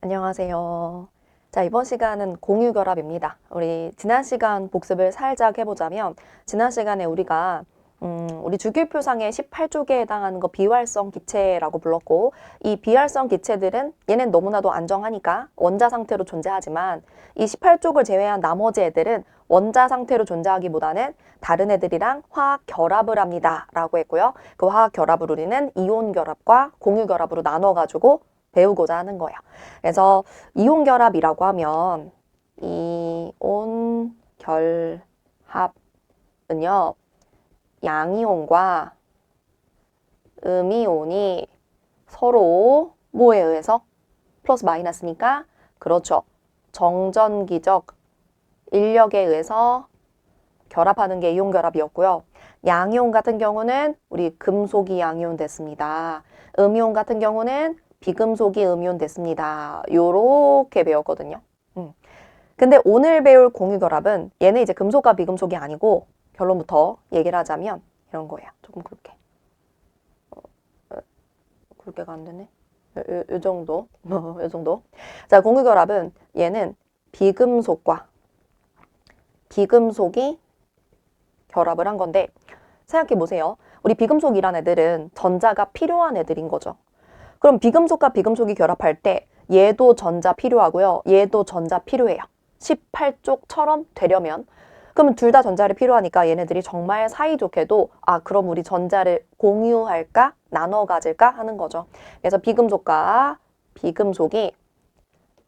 안녕하세요. 자, 이번 시간은 공유결합입니다. 우리 지난 시간 복습을 살짝 해보자면, 지난 시간에 우리가 우리 주기표상의 18쪽에 해당하는 거 비활성 기체라고 불렀고, 이 비활성 기체들은 얘는 너무나도 안정하니까 원자 상태로 존재하지만, 이 18쪽을 제외한 나머지 애들은 원자 상태로 존재하기보다는 다른 애들이랑 화학 결합을 합니다 라고 했고요. 그 화학 결합을 우리는 이온 결합과 공유 결합으로 나눠가지고 배우고자 하는 거예요. 그래서 이온 결합이라고 하면 이온 결합은요, 양이온과 음이온이 서로 뭐에 의해서? 플러스 마이너스니까 그렇죠. 정전기적 인력에 의해서 결합하는 게 이온 결합이었고요. 양이온 같은 경우는 우리 금속이 양이온 됐습니다. 음이온 같은 경우는 비금속이 음이온 됐습니다. 요렇게 배웠거든요. 근데 오늘 배울 공유결합은 얘는 이제 금속과 비금속이 아니고 결론부터 얘기를 하자면 이런 거예요. 조금 굵게. 굵게가 안 되네. 요 정도. 요 정도. 자, 공유결합은 얘는 비금속과 비금속이 결합을 한 건데 생각해 보세요. 우리 비금속이란 애들은 전자가 필요한 애들인 거죠. 그럼 비금속과 비금속이 결합할 때 얘도 전자 필요하고요. 얘도 전자 필요해요. 18쪽처럼 되려면. 그러면 둘 다 전자를 필요하니까 얘네들이 정말 사이좋게도 그럼 우리 전자를 공유할까? 나눠 가질까? 하는 거죠. 그래서 비금속과 비금속이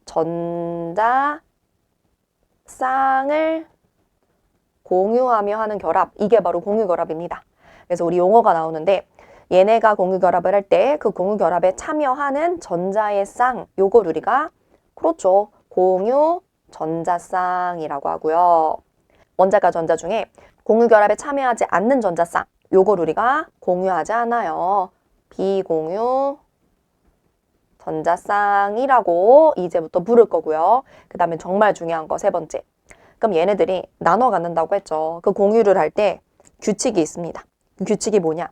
전자 쌍을 공유하며 하는 결합, 이게 바로 공유결합입니다. 그래서 우리 용어가 나오는데 얘네가 공유결합을 할 때 그 공유결합에 참여하는 전자의 쌍, 요걸 우리가 그렇죠. 공유 전자쌍이라고 하고요. 원자과 전자 중에 공유결합에 참여하지 않는 전자쌍, 요걸 우리가 공유하지 않아요. 비공유 전자쌍이라고 이제부터 부를 거고요. 그 다음에 정말 중요한 거 세 번째. 그럼 얘네들이 나눠 갖는다고 했죠. 그 공유를 할 때 규칙이 있습니다. 규칙이 뭐냐?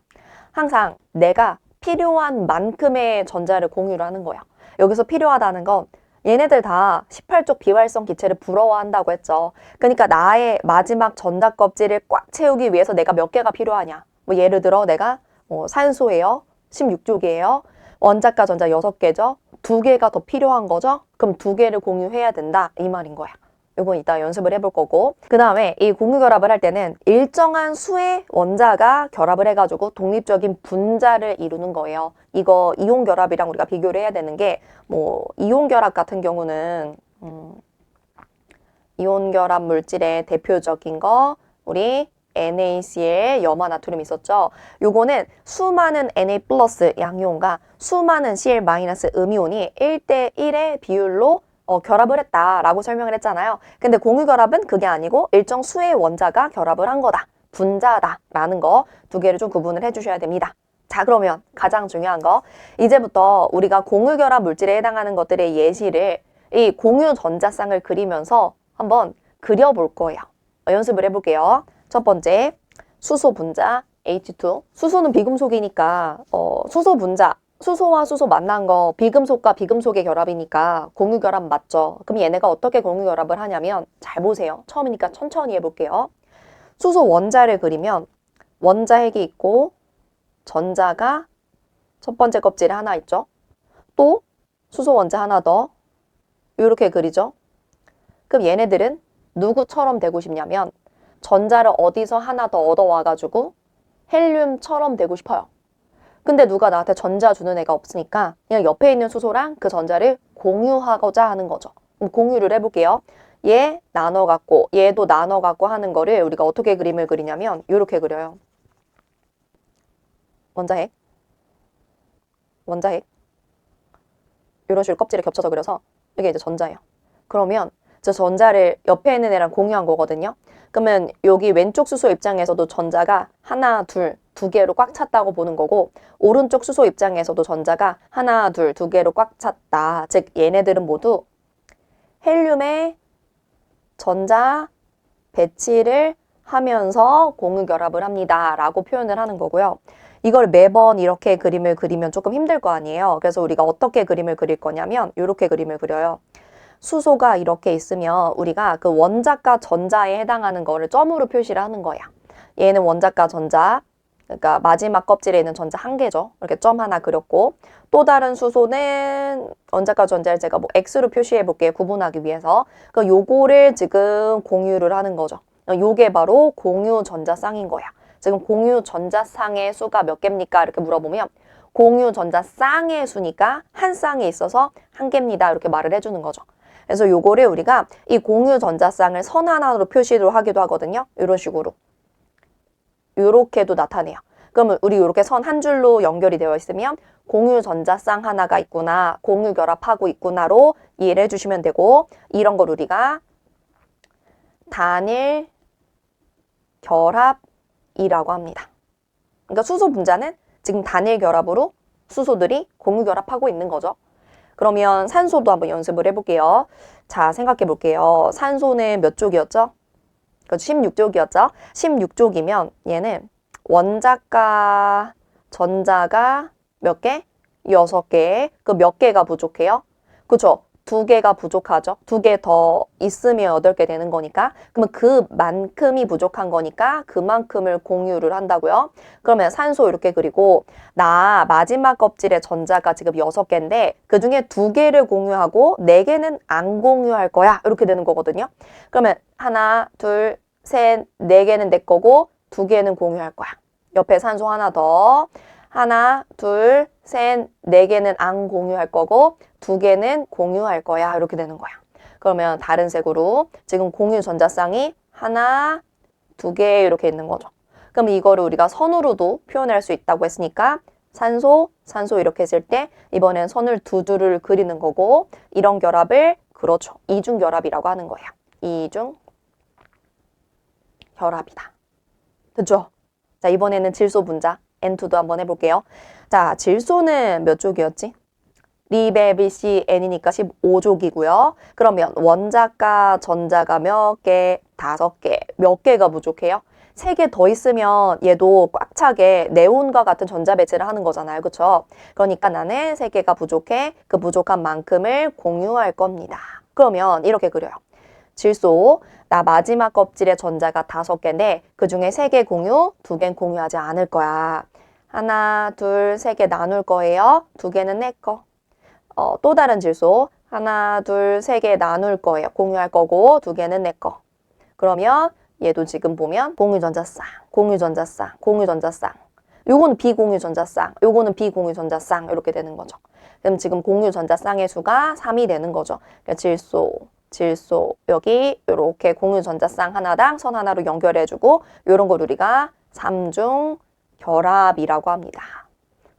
항상 내가 필요한 만큼의 전자를 공유를 하는 거야. 여기서 필요하다는 건 얘네들 다 18쪽 비활성 기체를 부러워한다고 했죠. 그러니까 나의 마지막 전자 껍질을 꽉 채우기 위해서 내가 몇 개가 필요하냐. 뭐 예를 들어 내가 산소예요. 16쪽이에요. 원자과 전자 6개죠. 2개가 더 필요한 거죠. 그럼 2개를 공유해야 된다. 이 말인 거야. 이건 이따 연습을 해볼 거고, 그 다음에 이 공유결합을 할 때는 일정한 수의 원자가 결합을 해가지고 독립적인 분자를 이루는 거예요. 이거 이온결합이랑 우리가 비교를 해야 되는 게 이온결합 같은 경우는 이온결합 물질의 대표적인 거 우리 NaCl 염화나트륨 있었죠. 요거는 수많은 Na 플러스 양이온과 수많은 Cl 마이너스 음이온이 1대1의 비율로 결합을 했다라고 설명을 했잖아요. 근데 공유결합은 그게 아니고 일정 수의 원자가 결합을 한 거다. 분자다라는 거 두 개를 좀 구분을 해주셔야 됩니다. 자, 그러면 가장 중요한 거 이제부터 우리가 공유결합 물질에 해당하는 것들의 예시를 이 공유 전자쌍을 그리면서 한번 그려볼 거예요. 연습을 해볼게요. 첫 번째, 수소 분자 H2. 수소는 비금속이니까 수소 분자, 수소와 수소 만난 거 비금속과 비금속의 결합이니까 공유결합 맞죠? 그럼 얘네가 어떻게 공유결합을 하냐면 잘 보세요. 처음이니까 천천히 해볼게요. 수소 원자를 그리면 원자핵이 있고 전자가 첫 번째 껍질에 하나 있죠. 또 수소 원자 하나 더 이렇게 그리죠. 그럼 얘네들은 누구처럼 되고 싶냐면 전자를 어디서 하나 더 얻어와가지고 헬륨처럼 되고 싶어요. 근데 누가 나한테 전자 주는 애가 없으니까 그냥 옆에 있는 수소랑 그 전자를 공유하고자 하는 거죠. 공유를 해볼게요. 얘 나눠갖고 얘도 나눠갖고 하는 거를 우리가 어떻게 그림을 그리냐면 이렇게 그려요. 원자핵 원자핵 이런 식으로 껍질을 겹쳐서 그려서 이게 이제 전자예요. 그러면 저 전자를 옆에 있는 애랑 공유한 거거든요. 그러면 여기 왼쪽 수소 입장에서도 전자가 하나, 둘, 2개로 꽉 찼다고 보는 거고 오른쪽 수소 입장에서도 전자가 하나, 둘, 2개로 꽉 찼다. 즉 얘네들은 모두 헬륨의 전자 배치를 하면서 공유결합을 합니다. 라고 표현을 하는 거고요. 이걸 매번 이렇게 그림을 그리면 조금 힘들 거 아니에요. 그래서 우리가 어떻게 그림을 그릴 거냐면 이렇게 그림을 그려요. 수소가 이렇게 있으면 우리가 그 원자과 전자에 해당하는 거를 점으로 표시를 하는 거야. 얘는 원자과 전자, 그러니까 마지막 껍질에 있는 전자 한 개죠. 이렇게 점 하나 그렸고 또 다른 수소는 원자과 전자를 제가 뭐 X로 표시해 볼게요. 구분하기 위해서. 그러니까 요거를 지금 공유를 하는 거죠. 요게 바로 공유 전자쌍인 거야. 지금 공유 전자쌍의 수가 몇 개입니까? 이렇게 물어보면 공유 전자쌍의 수니까 한 쌍에 있어서 한 개입니다. 이렇게 말을 해주는 거죠. 그래서 요거를 우리가 이 공유 전자쌍을 선 하나로 표시를 하기도 하거든요. 이런 식으로. 요렇게도 나타내요. 그러면 우리 이렇게 선 한 줄로 연결이 되어 있으면 공유 전자쌍 하나가 있구나, 공유 결합하고 있구나로 이해를 해주시면 되고 이런 걸 우리가 단일 결합이라고 합니다. 그러니까 수소 분자는 지금 단일 결합으로 수소들이 공유 결합하고 있는 거죠. 그러면 산소도 한번 연습을 해볼게요. 자, 생각해 볼게요. 산소는 몇 쪽이었죠? 16쪽이었죠? 16쪽이면 얘는 원자과 전자가 몇 개? 6개. 그 몇 개가 부족해요? 그쵸? 2개가 부족하죠? 2개 더 있으면 8개 되는 거니까. 그러면 그만큼이 부족한 거니까 그만큼을 공유를 한다고요? 그러면 산소 이렇게 그리고 나 마지막 껍질에 전자가 지금 6개인데 그중에 2개를 공유하고 4개는 안 공유할 거야. 이렇게 되는 거거든요. 그러면 하나, 둘, 셋, 4개는 내 거고 2개는 공유할 거야. 옆에 산소 하나 더. 하나, 둘, 셋, 4개는 안 공유할 거고 2개는 공유할 거야. 이렇게 되는 거야. 그러면 다른 색으로 지금 공유 전자쌍이 하나, 2개 이렇게 있는 거죠. 그럼 이거를 우리가 선으로도 표현할 수 있다고 했으니까 산소, 산소 이렇게 했을 때 이번엔 선을 두 줄을 그리는 거고 이런 결합을 그렇죠. 이중 결합이라고 하는 거예요. 이중 결합이다. 됐죠? 자, 이번에는 질소 분자 N2도 한번 해볼게요. 자, 질소는 몇 쪽이었지? 리베, BC, N이니까 15쪽이고요. 그러면 원자과 전자가 몇 개? 5개. 몇 개가 부족해요? 3개 더 있으면 얘도 꽉 차게 네온과 같은 전자 배치를 하는 거잖아요. 그렇죠? 그러니까 나는 3개가 부족해. 그 부족한 만큼을 공유할 겁니다. 그러면 이렇게 그려요. 질소, 나 마지막 껍질에 전자가 5개인데 그중에 3개 공유, 2개는 공유하지 않을 거야. 하나, 둘, 3개 나눌 거예요. 2개는 내 거. 또 다른 질소, 하나, 둘, 3개 나눌 거예요. 공유할 거고 2개는 내 거. 그러면 얘도 지금 보면 공유전자쌍, 공유전자쌍, 공유전자쌍. 요거는 비공유전자쌍, 요거는 비공유전자쌍 이렇게 되는 거죠. 그럼 지금 공유전자쌍의 수가 3이 되는 거죠. 그러니까 질소 여기 이렇게 공유전자쌍 하나당 선 하나로 연결해주고 이런 걸 우리가 3중 결합이라고 합니다.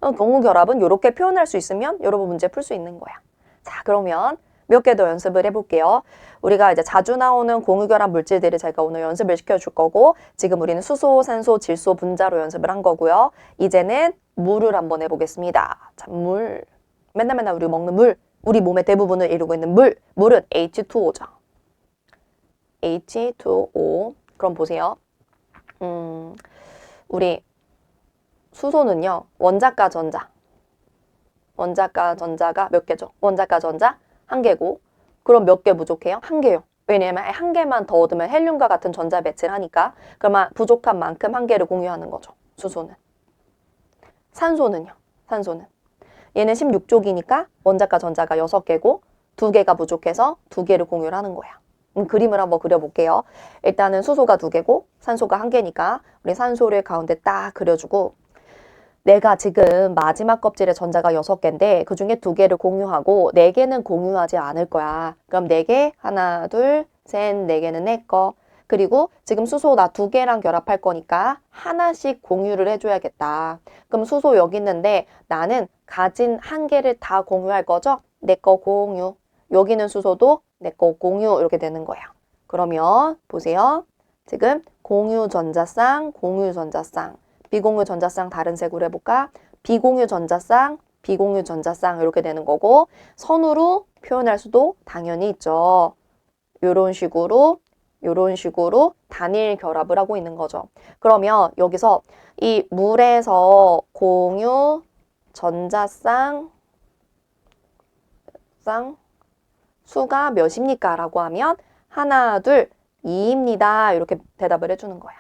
공유결합은 이렇게 표현할 수 있으면 여러분 문제 풀 수 있는 거야. 자, 그러면 몇 개 더 연습을 해볼게요. 우리가 이제 자주 나오는 공유결합 물질들을 제가 오늘 연습을 시켜줄 거고 지금 우리는 수소, 산소, 질소 분자로 연습을 한 거고요. 이제는 물을 한번 해보겠습니다. 자, 물. 맨날 우리 먹는 물. 우리 몸의 대부분을 이루고 있는 물. 물은 H2O죠. H2O. 그럼 보세요. 우리 수소는요. 원자과 전자. 원자과 전자가 몇 개죠? 원자과 전자 1개고 그럼 몇 개 부족해요? 1개요. 왜냐면 1개만 더 얻으면 헬륨과 같은 전자 배치를 하니까 그러면 부족한 만큼 1개를 공유하는 거죠. 수소는. 산소는요. 산소는. 얘는 16쪽이니까 원자과 전자가 6개고 2개가 부족해서 2개를 공유를 하는 거야. 그림을 한번 그려볼게요. 일단은 수소가 2개고 산소가 1개니까 우리 산소를 가운데 딱 그려주고 내가 지금 마지막 껍질에 전자가 6개인데 그중에 2개를 공유하고 4개는 공유하지 않을 거야. 그럼 4개, 하나, 둘, 셋, 4개는 내 거. 그리고 지금 수소 나 2개랑 결합할 거니까 하나씩 공유를 해줘야겠다. 그럼 수소 여기 있는데 나는 가진 1개를 다 공유할 거죠? 내 거 공유. 여기는 수소도 내 거 공유 이렇게 되는 거야. 그러면 보세요. 지금 공유 전자쌍, 공유 전자쌍. 비공유 전자쌍 다른 색으로 해볼까? 비공유 전자쌍, 비공유 전자쌍 이렇게 되는 거고 선으로 표현할 수도 당연히 있죠. 이런 식으로 이런 식으로 단일 결합을 하고 있는 거죠. 그러면 여기서 이 물에서 공유 전자쌍 수가 몇입니까? 라고 하면 하나, 둘, 2입니다. 이렇게 대답을 해주는 거야.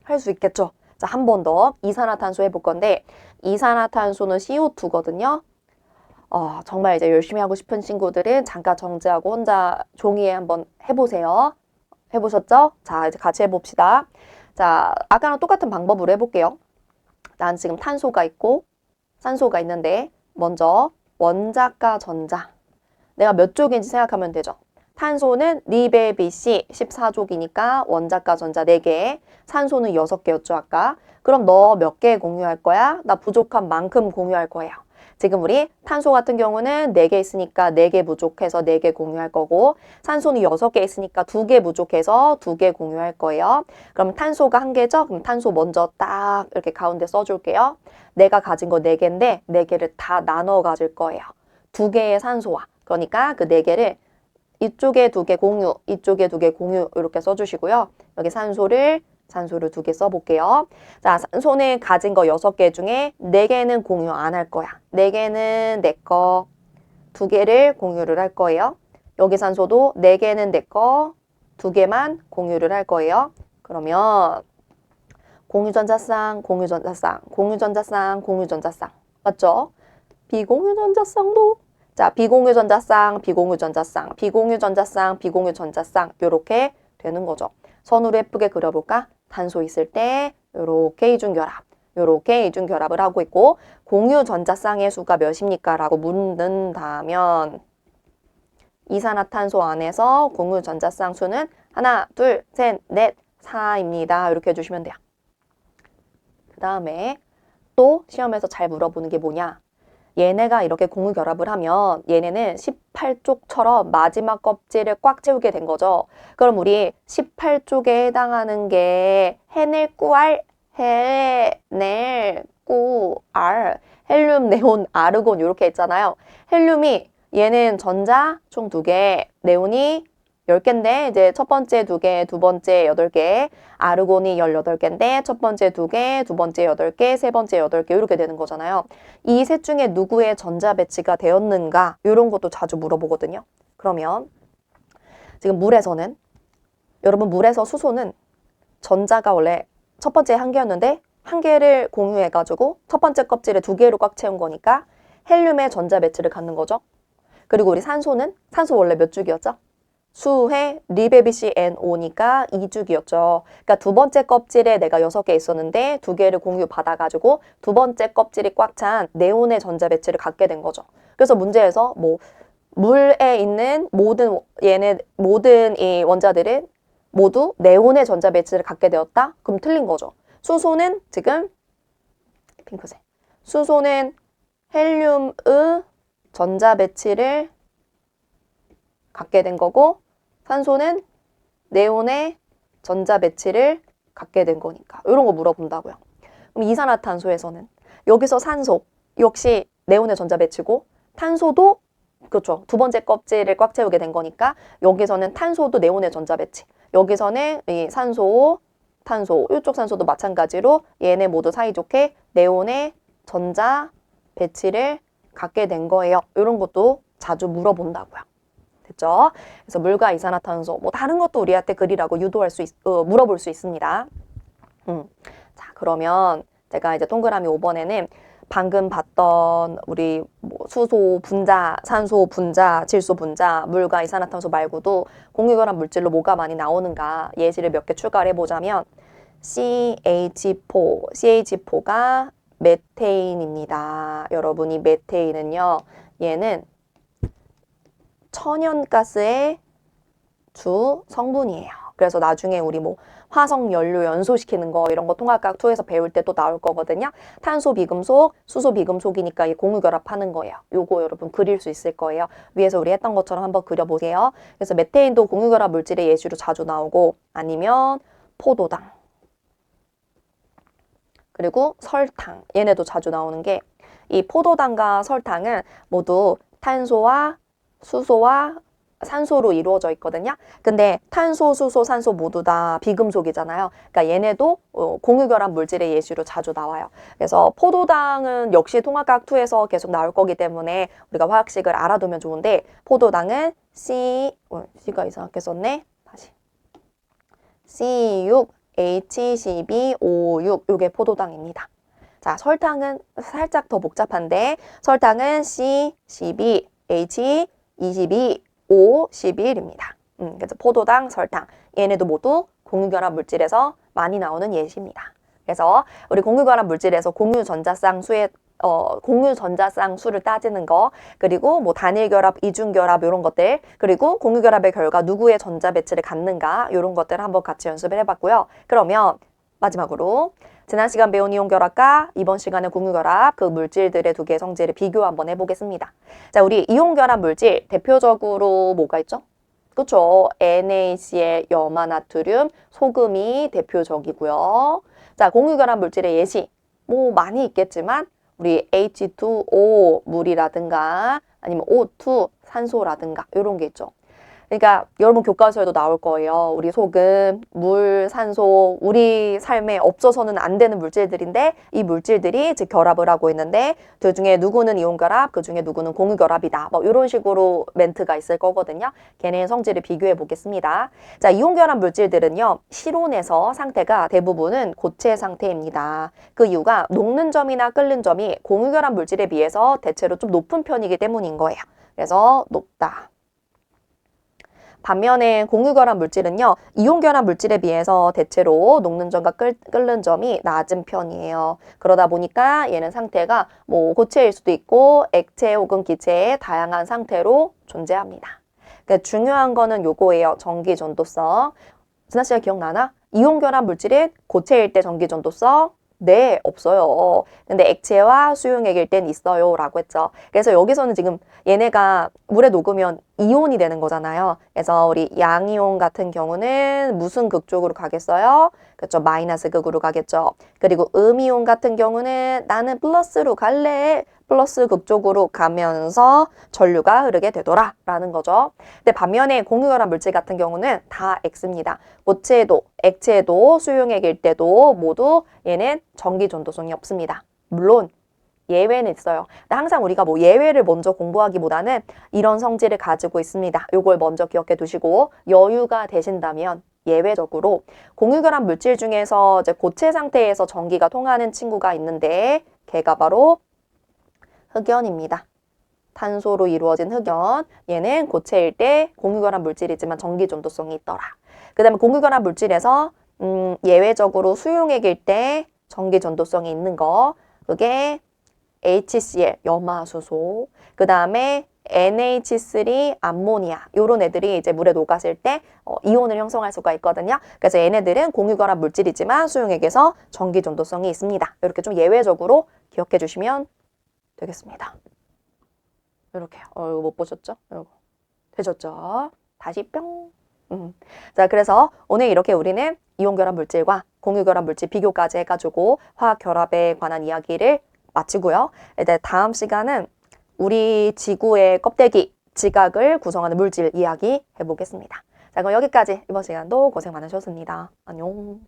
할 수 있겠죠? 자, 한 번 더 이산화탄소 해볼 건데 이산화탄소는 CO2거든요. 정말 이제 열심히 하고 싶은 친구들은 잠깐 정지하고 혼자 종이에 한번 해보세요. 해보셨죠? 자, 이제 같이 해봅시다. 자, 아까랑 똑같은 방법으로 해볼게요. 난 지금 탄소가 있고 산소가 있는데 먼저 원자과 전자. 내가 몇 쪽인지 생각하면 되죠. 탄소는 리베비씨 14족이니까 원자과 전자 4개, 산소는 6개였죠, 아까. 그럼 너 몇 개 공유할 거야? 나 부족한 만큼 공유할 거예요. 지금 우리 탄소 같은 경우는 4개 있으니까 4개 부족해서 4개 공유할 거고 산소는 6개 있으니까 2개 부족해서 2개 공유할 거예요. 그럼 탄소가 1개죠? 그럼 탄소 먼저 딱 이렇게 가운데 써줄게요. 내가 가진 거 4개인데 4개를 다 나눠 가질 거예요. 2개의 산소와. 그러니까 그 4개를 이쪽에 2개 공유, 이쪽에 2개 공유 이렇게 써주시고요. 여기 산소를 2개 써볼게요. 자, 산소는 가진 거 6개 중에 4개는 공유 안 할 거야. 4개는 내 거, 2개를 공유를 할 거예요. 여기 산소도 4개는 내 거, 2개만 공유를 할 거예요. 그러면 공유전자쌍, 공유전자쌍, 공유전자쌍, 공유전자쌍. 맞죠? 비공유전자쌍도 자, 비공유전자쌍, 비공유전자쌍, 비공유전자쌍, 비공유전자쌍 이렇게 되는 거죠. 선으로 예쁘게 그려볼까? 탄소 있을 때 이렇게 이중결합, 이렇게 이중결합을 하고 있고 공유전자쌍의 수가 몇입니까? 라고 묻는다면 이산화탄소 안에서 공유전자쌍 수는 하나, 둘, 셋, 넷, 4입니다. 이렇게 해주시면 돼요. 그 다음에 또 시험에서 잘 물어보는 게 뭐냐? 얘네가 이렇게 공유 결합을 하면 얘네는 18쪽처럼 마지막 껍질을 꽉 채우게 된 거죠. 그럼 우리 18쪽에 해당하는 게 해낼 꾸알, 해낼 꾸알, 헬륨, 네온, 아르곤 이렇게 있잖아요. 헬륨이 얘는 전자 총 2개, 네온이 10개인데 이제 첫 번째 2개, 두 번째 8개, 아르곤이 18개인데 첫 번째 2개, 두 번째 8개, 세 번째 8개 이렇게 되는 거잖아요. 이 셋 중에 누구의 전자 배치가 되었는가 이런 것도 자주 물어보거든요. 그러면 지금 물에서는 여러분 물에서 수소는 전자가 원래 첫 번째 1개였는데 1개를 공유해가지고 첫 번째 껍질에 2개로 꽉 채운 거니까 헬륨의 전자 배치를 갖는 거죠. 그리고 우리 산소는 산소 원래 몇 줄기였죠? 수해 리베비시 NO니까 2줄기였죠. 그러니까 두 번째 껍질에 내가 6개 있었는데 2개를 공유 받아가지고 두 번째 껍질이 꽉 찬 네온의 전자 배치를 갖게 된 거죠. 그래서 문제에서 뭐 물에 있는 모든 이 원자들은 모두 네온의 전자 배치를 갖게 되었다? 그럼 틀린 거죠. 수소는 지금 핑크색. 수소는 헬륨의 전자 배치를 갖게 된 거고 산소는 네온의 전자 배치를 갖게 된 거니까 이런 거 물어본다고요. 그럼 이산화탄소에서는 여기서 산소 역시 네온의 전자 배치고 탄소도 그렇죠. 두 번째 껍질을 꽉 채우게 된 거니까 여기서는 탄소도 네온의 전자 배치. 여기서는 이 산소, 탄소 이쪽 산소도 마찬가지로 얘네 모두 사이좋게 네온의 전자 배치를 갖게 된 거예요. 이런 것도 자주 물어본다고요. 됐죠? 그래서 물과 이산화탄소, 뭐 다른 것도 우리한테 그리라고 물어볼 수 있습니다. 자, 그러면 제가 이제 동그라미 5번에는 방금 봤던 우리 뭐 수소 분자, 산소 분자, 질소 분자, 물과 이산화탄소 말고도 공유결합 물질로 뭐가 많이 나오는가 예시를 몇 개 추가를 해보자면 CH4가 메테인입니다. 여러분이 메테인은요, 얘는 천연가스의 주 성분이에요. 그래서 나중에 우리 뭐 화석 연료 연소시키는 거 이런 거 통합과학 2에서 배울 때 또 나올 거거든요. 탄소 비금속, 수소 비금속이니까 이 공유 결합하는 거예요. 요거 여러분 그릴 수 있을 거예요. 위에서 우리 했던 것처럼 한번 그려보세요. 그래서 메테인도 공유 결합 물질의 예시로 자주 나오고 아니면 포도당 그리고 설탕 얘네도 자주 나오는 게 이 포도당과 설탕은 모두 탄소와 수소와 산소로 이루어져 있거든요. 근데 탄소, 수소, 산소 모두 다 비금속이잖아요. 그러니까 얘네도 공유결합 물질의 예시로 자주 나와요. 그래서 포도당은 역시 통합과학 2에서 계속 나올 거기 때문에 우리가 화학식을 알아두면 좋은데 포도당은 C가 이상하게 썼네. 다시. C6H12O6 요게 포도당입니다. 자, 설탕은 살짝 더 복잡한데 설탕은 C12H22O11입니다. 그래서 포도당, 설탕 얘네도 모두 공유결합 물질에서 많이 나오는 예시입니다. 그래서 우리 공유결합 물질에서 공유전자쌍 수를 따지는 거, 그리고 뭐 단일결합, 이중결합 이런 것들, 그리고 공유결합의 결과 누구의 전자 배치를 갖는가 이런 것들을 한번 같이 연습을 해봤고요. 그러면 마지막으로 지난 시간 배운 이온결합과 이번 시간에 공유결합 그 물질들의 두 개의 성질을 비교 한번 해보겠습니다. 자, 우리 이온결합 물질 대표적으로 뭐가 있죠? 그렇죠. NaCl, 염화나트륨, 소금이 대표적이고요. 자, 공유결합 물질의 예시 뭐 많이 있겠지만 우리 H2O 물이라든가 아니면 O2 산소라든가 이런 게 있죠. 그러니까 여러분 교과서에도 나올 거예요. 우리 소금, 물, 산소, 우리 삶에 없어서는 안 되는 물질들인데 이 물질들이 즉 결합을 하고 있는데 그 중에 누구는 이온결합, 그 중에 누구는 공유결합이다. 뭐 이런 식으로 멘트가 있을 거거든요. 걔네의 성질을 비교해 보겠습니다. 자, 이온결합 물질들은요. 실온에서 상태가 대부분은 고체 상태입니다. 그 이유가 녹는 점이나 끓는 점이 공유결합 물질에 비해서 대체로 좀 높은 편이기 때문인 거예요. 그래서 높다. 반면에 공유결합 물질은요. 이온결합 물질에 비해서 대체로 녹는 점과 끓는 점이 낮은 편이에요. 그러다 보니까 얘는 상태가 뭐 고체일 수도 있고 액체 혹은 기체의 다양한 상태로 존재합니다. 그러니까 중요한 거는 요거예요. 전기 전도성. 지난 시간 기억나나? 이온결합 물질은 고체일 때 전기 전도성 네, 없어요. 근데 액체와 수용액일 땐 있어요 라고 했죠. 그래서 여기서는 지금 얘네가 물에 녹으면 이온이 되는 거잖아요. 그래서 우리 양이온 같은 경우는 무슨 극 쪽으로 가겠어요? 그렇죠. 마이너스 극으로 가겠죠. 그리고 음이온 같은 경우는 나는 플러스로 갈래. 플러스 극 쪽으로 가면서 전류가 흐르게 되더라 라는 거죠. 근데 반면에 공유결합 물질 같은 경우는 다 X입니다. 고체도, 액체도, 수용액일 때도 모두 얘는 전기 전도성이 없습니다. 물론 예외는 있어요. 근데 항상 우리가 뭐 예외를 먼저 공부하기보다는 이런 성질을 가지고 있습니다. 요걸 먼저 기억해 두시고 여유가 되신다면 예외적으로 공유결합 물질 중에서 이제 고체 상태에서 전기가 통하는 친구가 있는데 걔가 바로 흑연입니다. 탄소로 이루어진 흑연. 얘는 고체일 때 공유결합 물질이지만 전기 전도성이 있더라. 그 다음에 공유결합 물질에서 예외적으로 수용액일 때 전기 전도성이 있는 거. 그게 HCl, 염화수소. 그 다음에 NH3, 암모니아. 요런 애들이 이제 물에 녹았을 때 이온을 형성할 수가 있거든요. 그래서 얘네들은 공유결합 물질이지만 수용액에서 전기 전도성이 있습니다. 이렇게 좀 예외적으로 기억해 주시면 되겠습니다. 이렇게 이거 못 보셨죠? 이거 되셨죠? 다시 뿅. 자, 그래서 오늘 이렇게 우리는 이온결합 물질과 공유결합 물질 비교까지 해가지고 화학결합에 관한 이야기를 마치고요. 이제 다음 시간은 우리 지구의 껍데기, 지각을 구성하는 물질 이야기 해보겠습니다. 자, 그럼 여기까지 이번 시간도 고생 많으셨습니다. 안녕.